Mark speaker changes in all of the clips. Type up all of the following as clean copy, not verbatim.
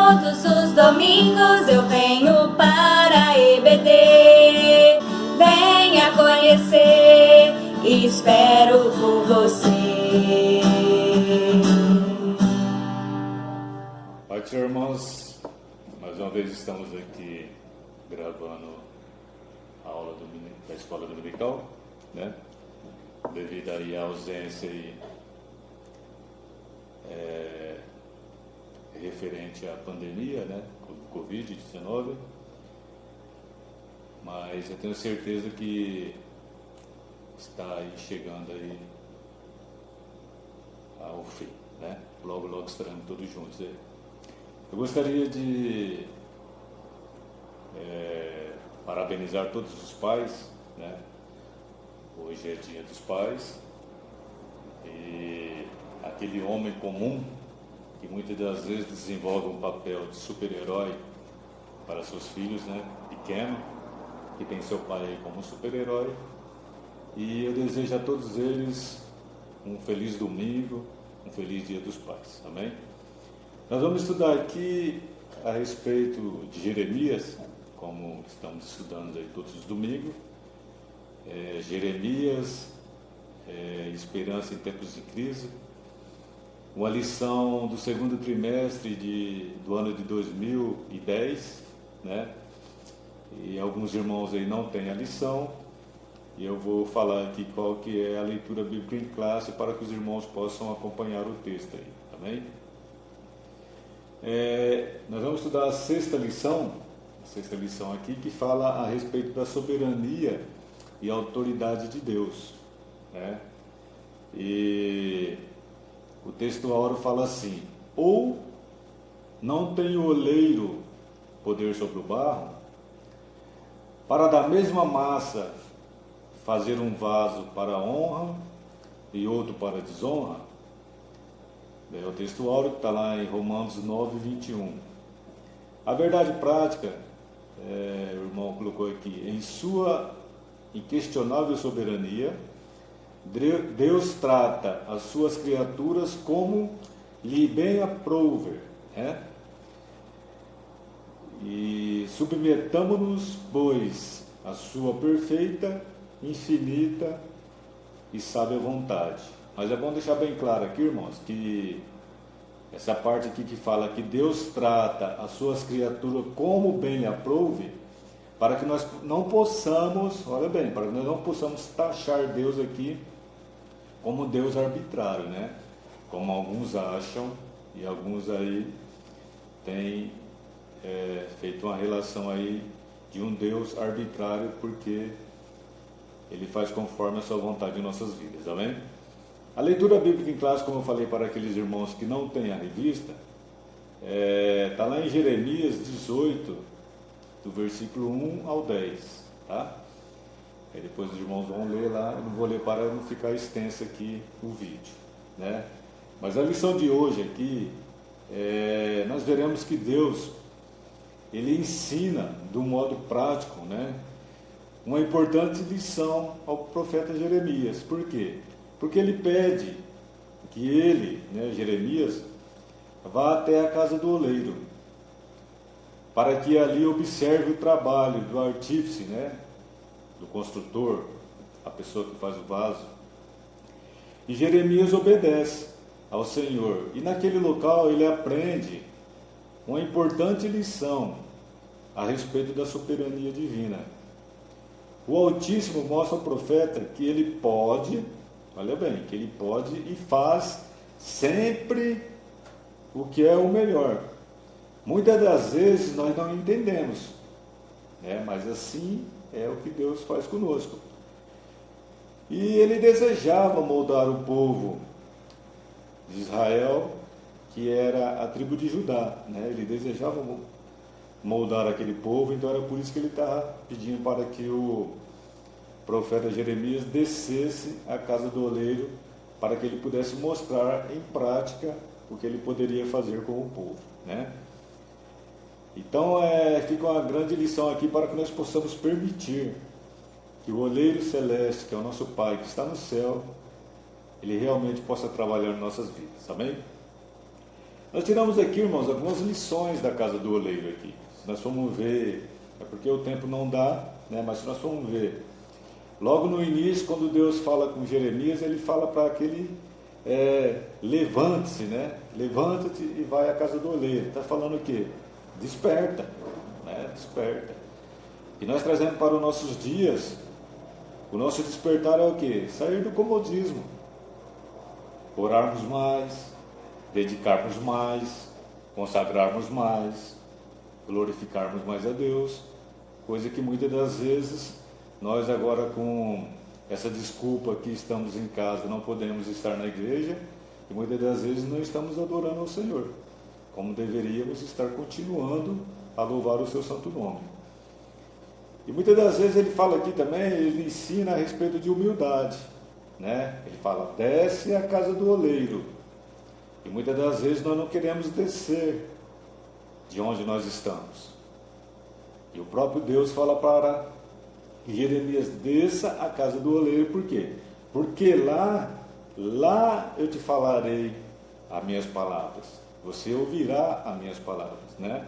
Speaker 1: Todos os domingos eu venho para EBD. Venha conhecer, espero por você.
Speaker 2: Pai do Senhor, irmãos, mais uma vez estamos aqui gravando a aula da escola dominical, né? Devido aí à ausência aí, referente à pandemia, né, do Covid-19, mas eu tenho certeza que está aí chegando aí ao fim, né? Logo estaremos todos juntos aí. Eu gostaria de parabenizar todos os pais, né? Hoje é Dia dos Pais, e aquele homem comum que muitas das vezes desenvolve um papel de super-herói para seus filhos, né, pequeno, que tem seu pai aí como super-herói, e eu desejo a todos eles um feliz domingo, um feliz Dia dos Pais, amém? Nós vamos estudar aqui a respeito de Jeremias, como estamos estudando aí todos os domingos. Jeremias, esperança em tempos de crise, uma lição do segundo trimestre do ano de 2010, né? E alguns irmãos aí não têm a lição, e eu vou falar aqui qual que é a leitura bíblica em classe para que os irmãos possam acompanhar o texto aí, amém? Nós vamos estudar a sexta lição aqui, que fala a respeito da soberania e autoridade de Deus, né? E o texto áureo fala assim: ou não tem o oleiro poder sobre o barro, para da mesma massa fazer um vaso para honra e outro para desonra? É o texto áureo que está lá em Romanos 9, 21. A verdade prática, o irmão colocou aqui, em sua inquestionável soberania, Deus trata as suas criaturas como lhe bem aprouver, né? E submetamo-nos, pois, à sua perfeita, infinita e sábia vontade. Mas é bom deixar bem claro aqui, irmãos, que essa parte aqui que fala que Deus trata as suas criaturas como bem lhe aprouve, para que nós não possamos, olha bem, para que nós não possamos taxar Deus aqui como Deus arbitrário, né? Como alguns acham, e alguns aí têm feito uma relação aí de um Deus arbitrário, porque Ele faz conforme a sua vontade em nossas vidas, amém? A leitura bíblica em classe, como eu falei para aqueles irmãos que não têm a revista, está lá em Jeremias 18, do versículo 1 ao 10, tá? Aí depois os irmãos vão ler lá, eu não vou ler para não ficar extenso aqui o vídeo, né? Mas a lição de hoje aqui, nós veremos que Deus, Ele ensina do modo prático, né, uma importante lição ao profeta Jeremias. Por quê? Porque ele pede que ele, né, Jeremias, vá até a casa do oleiro, para que ali observe o trabalho do artífice, né, do construtor, a pessoa que faz o vaso. E Jeremias obedece ao Senhor, e naquele local ele aprende uma importante lição a respeito da soberania divina. O Altíssimo mostra ao profeta que ele pode, olha bem, que ele pode e faz sempre o que é o melhor. Muitas das vezes nós não entendemos, né? Mas assim é o que Deus faz conosco. E ele desejava moldar o povo de Israel, que era a tribo de Judá, né? Ele desejava moldar aquele povo, então era por isso que ele estava pedindo para que o profeta Jeremias descesse à casa do oleiro, para que ele pudesse mostrar em prática o que ele poderia fazer com o povo, né? Então fica uma grande lição aqui para que nós possamos permitir que o oleiro celeste, que é o nosso Pai, que está no céu, ele realmente possa trabalhar em nossas vidas, amém? Nós tiramos aqui, irmãos, algumas lições da casa do oleiro aqui. Se nós formos ver, é porque o tempo não dá, né? Mas se nós formos ver, logo no início, quando Deus fala com Jeremias, ele fala para aquele levante-se, né? Levanta-te e vai à casa do oleiro. Está falando o quê? Desperta, né? Desperta. E nós trazemos para os nossos dias, o nosso despertar é o quê? Sair do comodismo, orarmos mais, dedicarmos mais, consagrarmos mais, glorificarmos mais a Deus, coisa que muitas das vezes nós agora com essa desculpa que estamos em casa, não podemos estar na igreja, e muitas das vezes não estamos adorando ao Senhor, como deveríamos estar continuando a louvar o seu santo nome. E muitas das vezes ele fala aqui também, ele ensina a respeito de humildade, né? Ele fala, desce à casa do oleiro. E muitas das vezes nós não queremos descer de onde nós estamos. E o próprio Deus fala para Jeremias, desça à casa do oleiro, por quê? Porque lá eu te falarei as minhas palavras, você ouvirá as minhas palavras, né?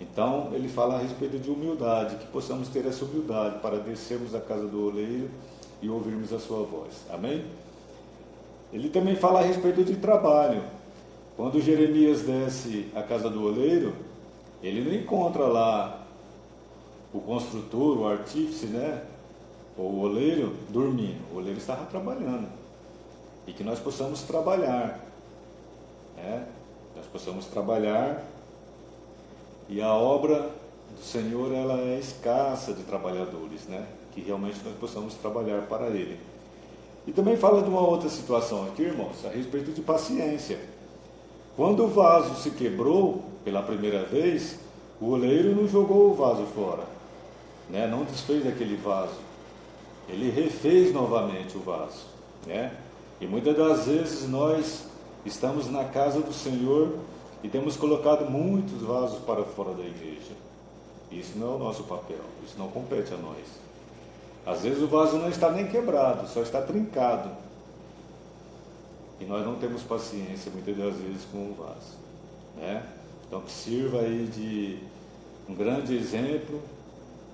Speaker 2: Então ele fala a respeito de humildade, que possamos ter essa humildade para descermos à casa do oleiro e ouvirmos a sua voz, amém? Ele também fala a respeito de trabalho. Quando Jeremias desce à casa do oleiro, ele não encontra lá o construtor, o artífice, né? Ou o oleiro dormindo. O oleiro estava trabalhando. E que nós possamos trabalhar, né? Nós possamos trabalhar. E a obra do Senhor, ela é escassa de trabalhadores, né? Que realmente nós possamos trabalhar para Ele. E também fala de uma outra situação aqui, irmãos, a respeito de paciência. Quando o vaso se quebrou pela primeira vez, o oleiro não jogou o vaso fora, né? Não desfez aquele vaso. Ele refez novamente o vaso, né? E muitas das vezes nós estamos na casa do Senhor e temos colocado muitos vasos para fora da igreja. Isso não é o nosso papel, isso não compete a nós. Às vezes o vaso não está nem quebrado, só está trincado. E nós não temos paciência muitas das vezes com o vaso, né? Então que sirva aí de um grande exemplo,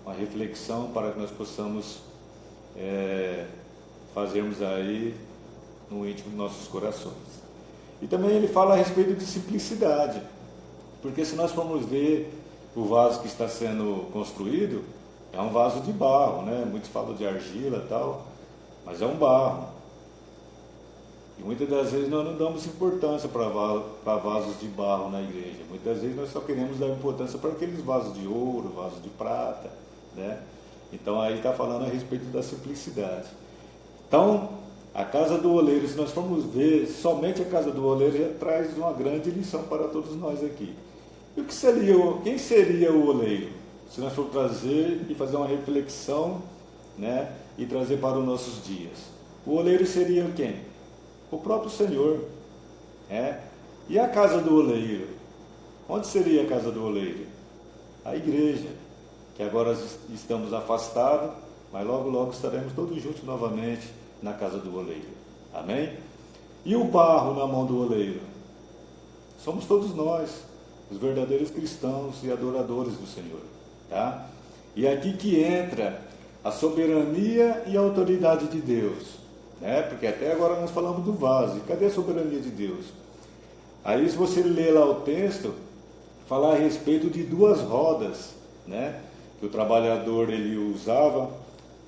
Speaker 2: uma reflexão para que nós possamos fazermos aí no íntimo de nossos corações. E também ele fala a respeito de simplicidade, porque se nós formos ver o vaso que está sendo construído, é um vaso de barro, né? Muitos falam de argila e tal, mas é um barro. E muitas das vezes nós não damos importância para vasos de barro na igreja. Muitas vezes nós só queremos dar importância para aqueles vasos de ouro, vasos de prata, né? Então aí está falando a respeito da simplicidade. Então, a casa do oleiro, se nós formos ver, somente a casa do oleiro já traz uma grande lição para todos nós aqui. E quem seria o oleiro? Se nós formos trazer e fazer uma reflexão, né, e trazer para os nossos dias. O oleiro seria quem? O próprio Senhor. E a casa do oleiro? Onde seria a casa do oleiro? A igreja, que agora estamos afastados, mas logo, logo estaremos todos juntos novamente na casa do oleiro. Amém? E o barro na mão do oleiro? Somos todos nós, os verdadeiros cristãos e adoradores do Senhor. Tá? E aqui que entra a soberania e a autoridade de Deus, né? Porque até agora nós falamos do vaso, e cadê a soberania de Deus? Aí se você ler lá o texto, falar a respeito de duas rodas, né? Que o trabalhador ele usava,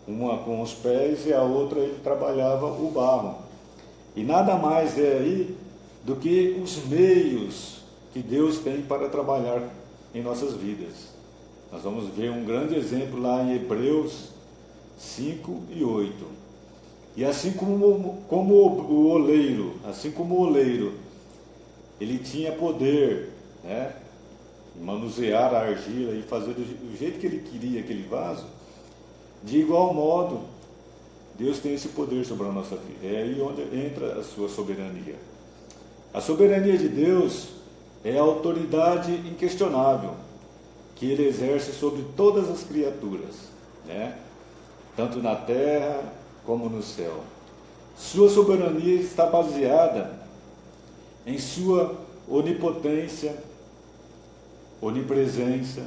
Speaker 2: uma com os pés e a outra ele trabalhava o barro. E nada mais é aí do que os meios que Deus tem para trabalhar em nossas vidas. Nós vamos ver um grande exemplo lá em Hebreus 5 e 8. E assim como o oleiro, ele tinha poder, né, manusear a argila e fazer do jeito que ele queria aquele vaso, de igual modo, Deus tem esse poder sobre a nossa vida. É aí onde entra a sua soberania. A soberania de Deus é a autoridade inquestionável que Ele exerce sobre todas as criaturas, né? Tanto na terra como no céu. Sua soberania está baseada em sua onipotência, onipresença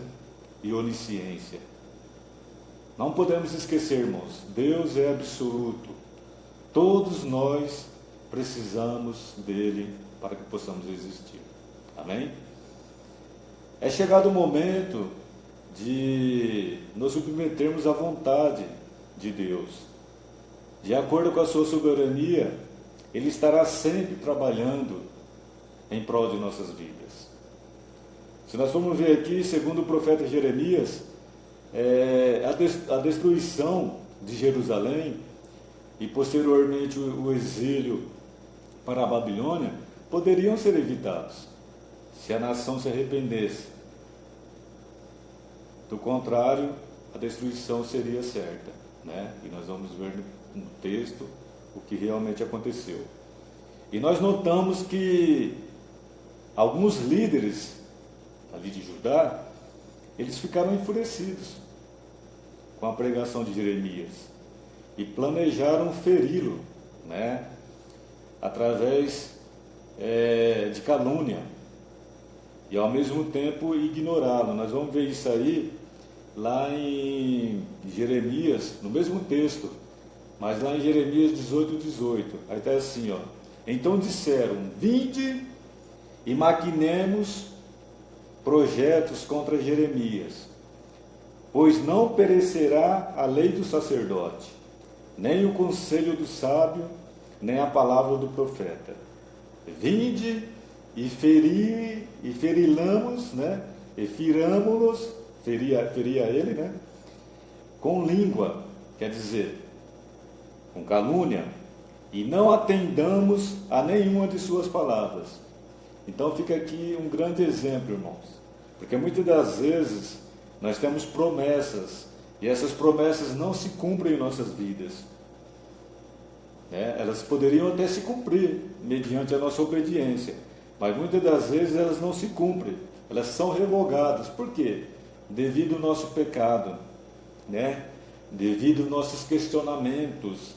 Speaker 2: e onisciência. Não podemos esquecer, irmãos, Deus é absoluto. Todos nós precisamos dele para que possamos existir. Amém? É chegado o momento de nos submetermos à vontade de Deus. De acordo com a sua soberania, Ele estará sempre trabalhando em prol de nossas vidas. Se nós formos ver aqui, segundo o profeta Jeremias, a destruição de Jerusalém e posteriormente o exílio para a Babilônia poderiam ser evitados se a nação se arrependesse. Do contrário, a destruição seria certa, né? E nós vamos ver no texto o que realmente aconteceu. E nós notamos que alguns líderes ali de Judá, eles ficaram enfurecidos com a pregação de Jeremias e planejaram feri-lo, né? Através de calúnia, e ao mesmo tempo ignorá-lo. Nós vamos ver isso aí lá em Jeremias, no mesmo texto, mas lá em Jeremias 18:18. Aí está assim, ó: então disseram: vinde e maquinemos projetos contra Jeremias, pois não perecerá a lei do sacerdote, nem o conselho do sábio, nem a palavra do profeta. Vinde e ferilamos, né? E firamo-los, feria ele, né? Com língua, quer dizer, com calúnia, e não atendamos a nenhuma de suas palavras. Então fica aqui um grande exemplo, irmãos, porque muitas das vezes nós temos promessas, e essas promessas não se cumprem em nossas vidas. Elas poderiam até se cumprir mediante a nossa obediência, mas muitas das vezes elas não se cumprem, elas são revogadas. Por quê? Devido ao nosso pecado, né? Devido aos nossos questionamentos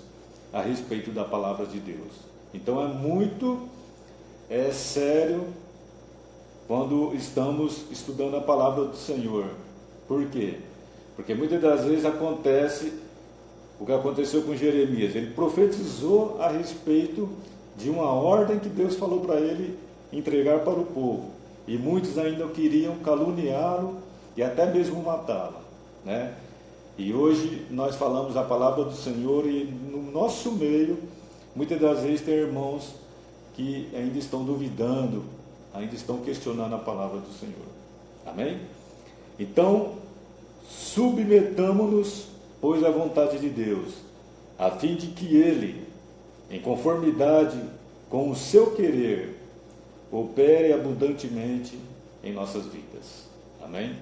Speaker 2: a respeito da palavra de Deus. Então é muito sério quando estamos estudando a palavra do Senhor. Por quê? Porque muitas das vezes acontece o que aconteceu com Jeremias. Ele profetizou a respeito de uma ordem que Deus falou para ele entregar para o povo, e muitos ainda queriam caluniá-lo e até mesmo matá-lo, né? E hoje nós falamos a palavra do Senhor, e no nosso meio muitas das vezes tem irmãos que ainda estão duvidando, ainda estão questionando a palavra do Senhor. Amém? Então, submetamo-nos, pois, à vontade de Deus, a fim de que Ele, em conformidade com o seu querer, opere abundantemente em nossas vidas. Amém?